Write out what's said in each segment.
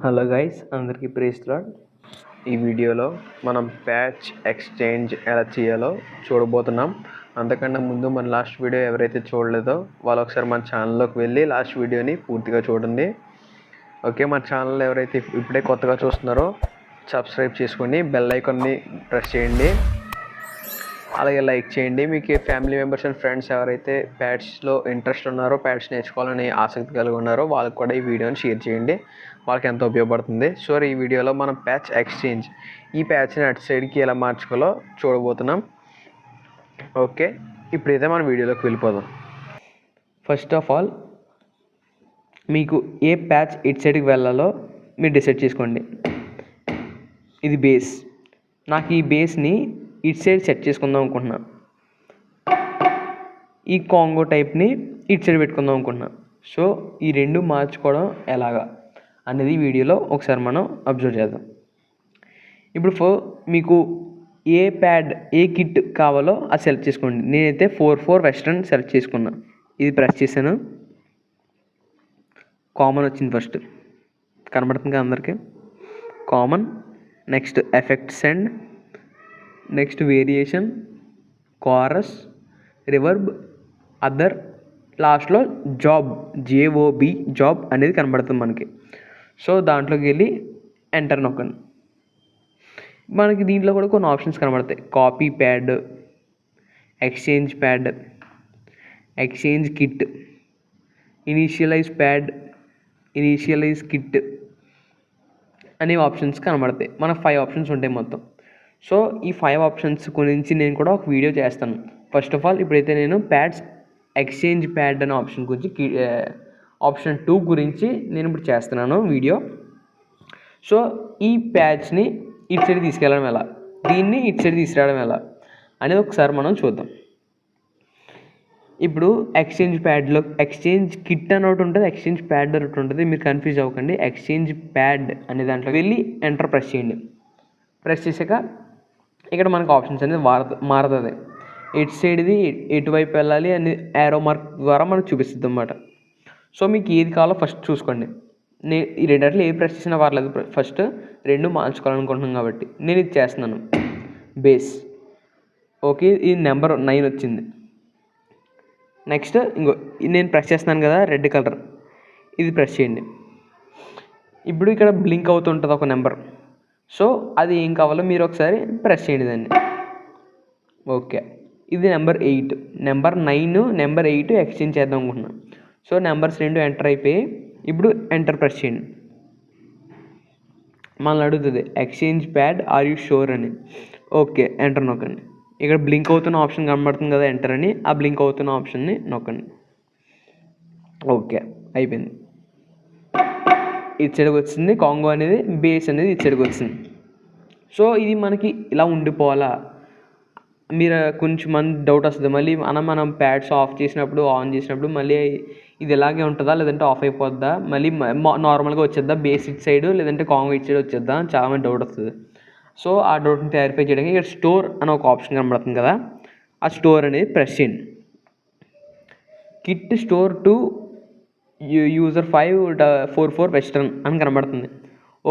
Hello guys, అందరికీ praise lord. ఈ వీడియోలో మనం ప్యాచ్ ఎక్స్చేంజ్ ఎలా చేయాలో చూడబోతున్నాం. అంతకన్నా ముందు మన లాస్ట్ వీడియో ఎవరైతే చూడలేదో వాళ్ళు ఒకసారి మన ఛానల్లోకి వెళ్ళి లాస్ట్ వీడియోని పూర్తిగా చూడండి. ఓకే, మన ఛానల్ ఎవరైతే ఇప్పుడే కొత్తగా చూస్తున్నారో సబ్స్క్రైబ్ చేసుకోండి, బెల్ ఐకాన్ని ప్రెస్ చేయండి, అలాగే లైక్ చేయండి. మీకు ఫ్యామిలీ మెంబర్స్ అండ్ ఫ్రెండ్స్ ఎవరైతే ప్యాడ్స్లో ఇంట్రెస్ట్ ఉన్నారో, ప్యాడ్స్ నేర్చుకోవాలని ఆసక్తి కలిగి ఉన్నారో వాళ్ళకి కూడా ఈ వీడియోని షేర్ చేయండి, వాళ్ళకి ఎంతో ఉపయోగపడుతుంది. సో ఈ వీడియోలో మనం ప్యాచ్ ఎక్స్చేంజ్, ఈ ప్యాచ్ని అటు సైడ్కి ఎలా మార్చుకోవాలో చూడబోతున్నాం. ఓకే, ఇప్పుడైతే మన వీడియోలోకి వెళ్ళిపోదాం. ఫస్ట్ ఆఫ్ ఆల్ మీకు ఏ ప్యాచ్ ఇటు సైడ్కి వెళ్ళాలో మీరు డిసైడ్ చేసుకోండి. ఇది బేస్. నాకు ఈ బేస్ని ఇటు సైడ్ సెట్ చేసుకుందాం అనుకుంటున్నా. ఈ కాంగో టైప్ని ఇటు సైడ్ పెట్టుకుందాం అనుకుంటున్నా. సో ఈ రెండు మార్చుకోవడం ఎలాగా అనేది వీడియోలో ఒకసారి మనం అబ్జర్వ్ చేద్దాం. ఇప్పుడు మీకు ఏ ప్యాడ్, ఏ కిట్ కావాలో అది సెలెక్ట్ చేసుకోండి. నేనైతే 4/4 వెస్ట్రన్ సెలెక్ట్ చేసుకున్నా. ఇది ప్రెస్ చేశాను, కామన్ వచ్చింది. ఫస్ట్ కనబడుతుంది కదా అందరికీ, common. Next effects and next variation, chorus, reverb, other, లాస్ట్లో జాబ్, JOB జాబ్ అనేది కనబడుతుంది మనకి. సో దాంట్లోకి వెళ్ళి ఎంటర్ నొక్కండి. మనకి దీంట్లో కూడా కొన్ని ఆప్షన్స్ కనబడతాయి. Copy pad, exchange pad, exchange kit, initialise pad, initialise kit అనే ఆప్షన్స్ కనబడతాయి. మనకు 5 ఆప్షన్స్ ఉంటాయి మొత్తం. సో ఈ 5 ఆప్షన్స్ గురించి నేను కూడా ఒక వీడియో చేస్తాను. ఫస్ట్ ఆఫ్ ఆల్ ఇప్పుడైతే నేను ప్యాడ్స్ ఎక్స్చేంజ్ ప్యాడ్ అనే ఆప్షన్ గురించి, ఆప్షన్ 2 గురించి నేను ఇప్పుడు చేస్తున్నాను వీడియో. సో ఈ ప్యాచ్ని ఇటు సైడ్ తీసుకెళ్ళడం ఎలా, దీన్ని ఇటు సైడ్ తీసుకురావడం ఎలా అనేది ఒకసారి మనం చూద్దాం. ఇప్పుడు ఎక్స్చేంజ్ ప్యాడ్లో ఎక్స్చేంజ్ కిట్ అని ఒకటి ఉంటుంది, ఎక్స్చేంజ్ ప్యాడ్ అని ఒకటి ఉంటుంది. మీరు కన్ఫ్యూజ్ అవ్వకండి. ఎక్స్చేంజ్ ప్యాడ్ అనే దాంట్లో వెళ్ళి ఎంటర్ ప్రెస్ చేయండి. ప్రెస్ చేసాక ఇక్కడ మనకు ఆప్షన్స్ అనేది మారుతుంది. ఎటు సైడ్ది ఎటువైపు వెళ్ళాలి అని యారో మార్క్ ద్వారా మనకు చూపిస్తుంది అన్నమాట. సో మీకు ఏది కావాలో ఫస్ట్ చూసుకోండి. ఈ రెండిట్లో ఏది ప్రెస్ చేసినా పర్లేదు. ఫస్ట్ రెండు మార్చుకోవాలనుకుంటున్నాను కాబట్టి నేను ఇది చేస్తున్నాను. బేస్. ఓకే, ఇది నెంబర్ 9 వచ్చింది. నెక్స్ట్ ఇంకో నేను ప్రెస్ చేస్తున్నాను కదా రెడ్ కలర్, ఇది ప్రెస్ చేయండి. ఇప్పుడు ఇక్కడ బ్లింక్ అవుతుంటుంది ఒక నెంబర్. సో అది ఏం కావాలో మీరు ఒకసారి ప్రెస్ చేయండి దాన్ని. ఓకే, ఇది నెంబర్ 8. నెంబర్ 9, నెంబర్ 8 ఎక్స్చేంజ్ చేద్దాం అనుకుంటున్నాను. సో నెంబర్స్ 2 ఎంటర్ అయిపోయి ఇప్పుడు ఎంటర్ ప్రెస్ చేయండి. మనల్ని అడుగుతుంది exchange pad are you sure అని. ఓకే, ఎంటర్ నొక్కండి. ఇక్కడ బ్లింక్ అవుతున్న ఆప్షన్ కనబడుతుంది కదా ఎంటర్ అని, ఆ బ్లింక్ అవుతున్న ఆప్షన్ని నొక్కండి. ఓకే, అయిపోయింది. ఇటు సైడ్కి వచ్చింది కాంగో అనేది, బేస్ అనేది ఇటు సైడ్కి వచ్చింది. సో ఇది మనకి ఇలా ఉండిపోవాలా? మీరు కొంచెం మంది డౌట్ వస్తుంది, మళ్ళీ మనం ప్యాడ్స్ ఆఫ్ చేసినప్పుడు, ఆన్ చేసినప్పుడు మళ్ళీ ఇది ఇలాగే ఉంటుందా లేదంటే ఆఫ్ అయిపోద్దా, మళ్ళీ నార్మల్గా వచ్చేద్దా బేస్ ఇటు సైడ్ లేదంటే కాంగో ఇటు సైడ్ వచ్చేద్దా అని చాలామంది డౌట్ వస్తుంది. సో ఆ డౌట్ని క్లారిఫై చేయడానికి ఇక్కడ స్టోర్ అని ఒక ఆప్షన్ కనబడుతుంది కదా, ఆ స్టోర్ అనేది ప్రెస్ చేయండి. Kit store to user 5/4 western అని కనబడుతుంది.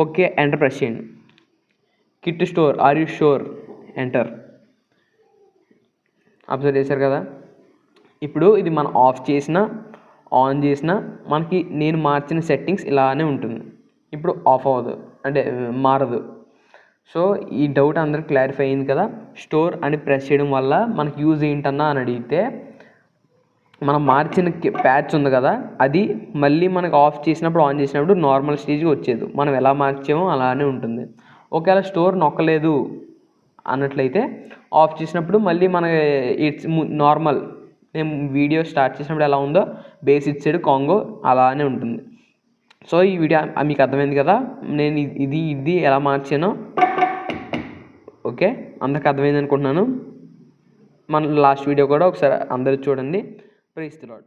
ఓకే, ఎంటర్ ప్రెస్ చేయండి. Kit store are you sure, enter. Observe చేశారు కదా. ఇప్పుడు ఇది మనం ఆఫ్ చేసినా ఆన్ చేసినా మనకి నేను మార్చిన సెట్టింగ్స్ ఇలానే ఉంటుంది. ఇప్పుడు ఆఫ్ అవ్వదు, అంటే మారదు. సో ఈ డౌట్ అందరికి క్లారిఫై అయింది కదా. స్టోర్ అని ప్రెస్ చేయడం వల్ల మనకి యూజ్ ఏంటన్నా అని అడిగితే, మనం మార్చిన ప్యాచ్ ఉంది కదా అది మళ్ళీ మనకు ఆఫ్ చేసినప్పుడు ఆన్ చేసినప్పుడు నార్మల్ స్టేజ్కి వచ్చేది. మనం ఎలా మార్చామో అలానే ఉంటుంది. ఒకవేళ స్టోర్ నొక్కలేదు అన్నట్లయితే ఆఫ్ చేసినప్పుడు మళ్ళీ మన ఇట్స్ నార్మల్, మేము వీడియో స్టార్ట్ చేసినప్పుడు ఎలా ఉందో బేస్ ఇటు సైడ్ కాంగో అలానే ఉంటుంది. సో ఈ వీడియో మీకు అర్థమైంది కదా, నేను ఇది ఎలా మార్చానో. ఓకే, అందరికి అర్థమైంది అనుకుంటున్నాను. మన లాస్ట్ వీడియో కూడా ఒకసారి అందరూ చూడండి. Praise the lord.